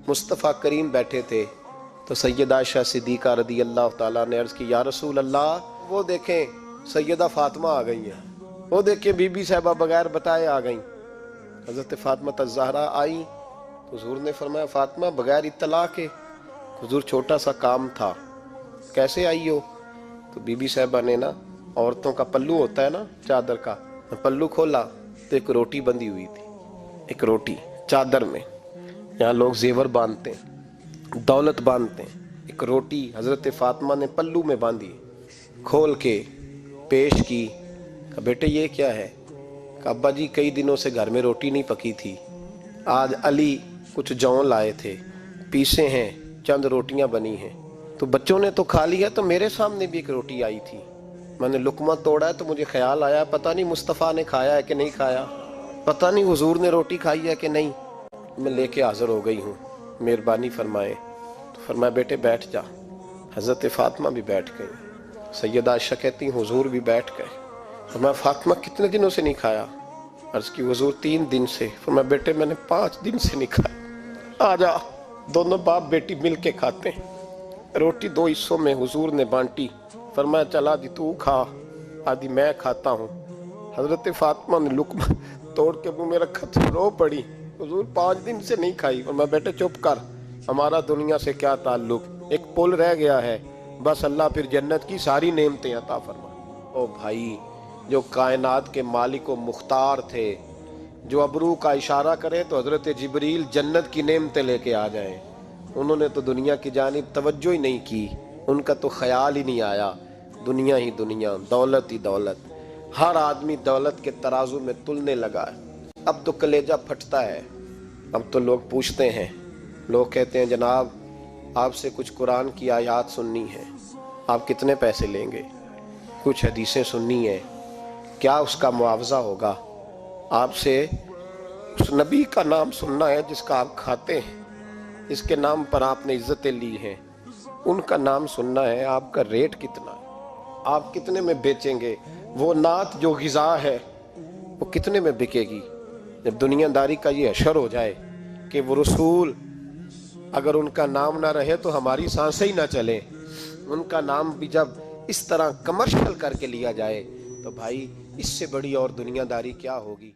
مصطفیٰ کریم بیٹھے تھے تو سیدہ عائشہ صدیقہ رضی اللہ تعالیٰ نے عرض کی یا رسول اللہ وہ دیکھیں سیدہ فاطمہ آ گئی ہیں، وہ دیکھیں بی بی صاحبہ بغیر بتائے آ گئیں۔ حضرت فاطمہ الزہرا آئیں، حضور نے فرمایا فاطمہ بغیر اطلاع کے؟ حضور چھوٹا سا کام تھا۔ کیسے آئی ہو؟ تو بی بی صاحبہ نے نا عورتوں کا پلو ہوتا ہے نا چادر کا، پلو کھولا تو ایک روٹی بندھی ہوئی تھی، ایک روٹی چادر میں، یہاں لوگ زیور باندھتے ہیں، دولت باندھتے ہیں، ایک روٹی حضرت فاطمہ نے پلو میں باندھی، کھول کے پیش کی۔ کہا بیٹے یہ کیا ہے؟ کہا ابا جی کئی دنوں سے گھر میں روٹی نہیں پکی تھی، آج علی کچھ جوں لائے تھے، پیسے ہیں، چند روٹیاں بنی ہیں، تو بچوں نے تو کھا لیا، تو میرے سامنے بھی ایک روٹی آئی تھی، میں نے لقمہ توڑا ہے تو مجھے خیال آیا پتہ نہیں مصطفیٰ نے کھایا ہے کہ نہیں کھایا، پتہ نہیں حضور نے روٹی کھائی ہے کہ نہیں، میں لے کے حاضر ہو گئی ہوں، مہربانی فرمائیں۔ تو فرمایا بیٹے بیٹھ جا۔ حضرت فاطمہ بھی بیٹھ گئی، سیدہ عائشہ کہتی ہیں حضور بھی بیٹھ گئے۔ فرمایا فاطمہ کتنے دنوں سے نہیں کھایا؟ عرض کی حضور 3 دن سے۔ فرمایا بیٹے میں نے 5 دن سے نہیں کھایا، آ جا، دونوں باپ بیٹی مل کے کھاتے ہیں۔ روٹی 2 حصوں میں حضور نے بانٹی، فرمایا چلا دی تو کھا، آدھی میں کھاتا ہوں۔ حضرت فاطمہ نے لقمہ توڑ کے منہ میں رکھا تو رو پڑی، حضور 5 دن سے نہیں کھائی۔ فرمایا بیٹے چپ کر، ہمارا دنیا سے کیا تعلق، ایک پل رہ گیا ہے، بس اللہ پھر جنت کی ساری نعمتیں عطا فرما۔ او بھائی، جو کائنات کے مالک و مختار تھے، جو ابرو کا اشارہ کرے تو حضرت جبریل جنت کی نعمتیں لے کے آ جائیں، انہوں نے تو دنیا کی جانب توجہ ہی نہیں کی، ان کا تو خیال ہی نہیں آیا، دنیا ہی دنیا، دولت ہی دولت، ہر آدمی دولت کے ترازو میں تلنے لگا ہے۔ اب تو کلیجہ پھٹتا ہے، اب تو لوگ پوچھتے ہیں، لوگ کہتے ہیں جناب آپ سے کچھ قرآن کی آیات سننی ہے، آپ کتنے پیسے لیں گے؟ کچھ حدیثیں سننی ہیں، کیا اس کا معاوضہ ہوگا؟ آپ سے اس نبی کا نام سننا ہے جس کا آپ کھاتے ہیں، جس کے نام پر آپ نے عزتیں لی ہیں، ان کا نام سننا ہے، آپ کا ریٹ کتنا ہے، آپ کتنے میں بیچیں گے؟ وہ نعت جو غذا ہے وہ کتنے میں بکے گی؟ جب دنیا داری کا یہ حشر ہو جائے کہ وہ رسول اگر ان کا نام نہ رہے تو ہماری سانسیں ہی نہ چلیں، ان کا نام بھی جب اس طرح کمرشل کر کے لیا جائے تو بھائی اس سے بڑی اور دنیا داری کیا ہوگی؟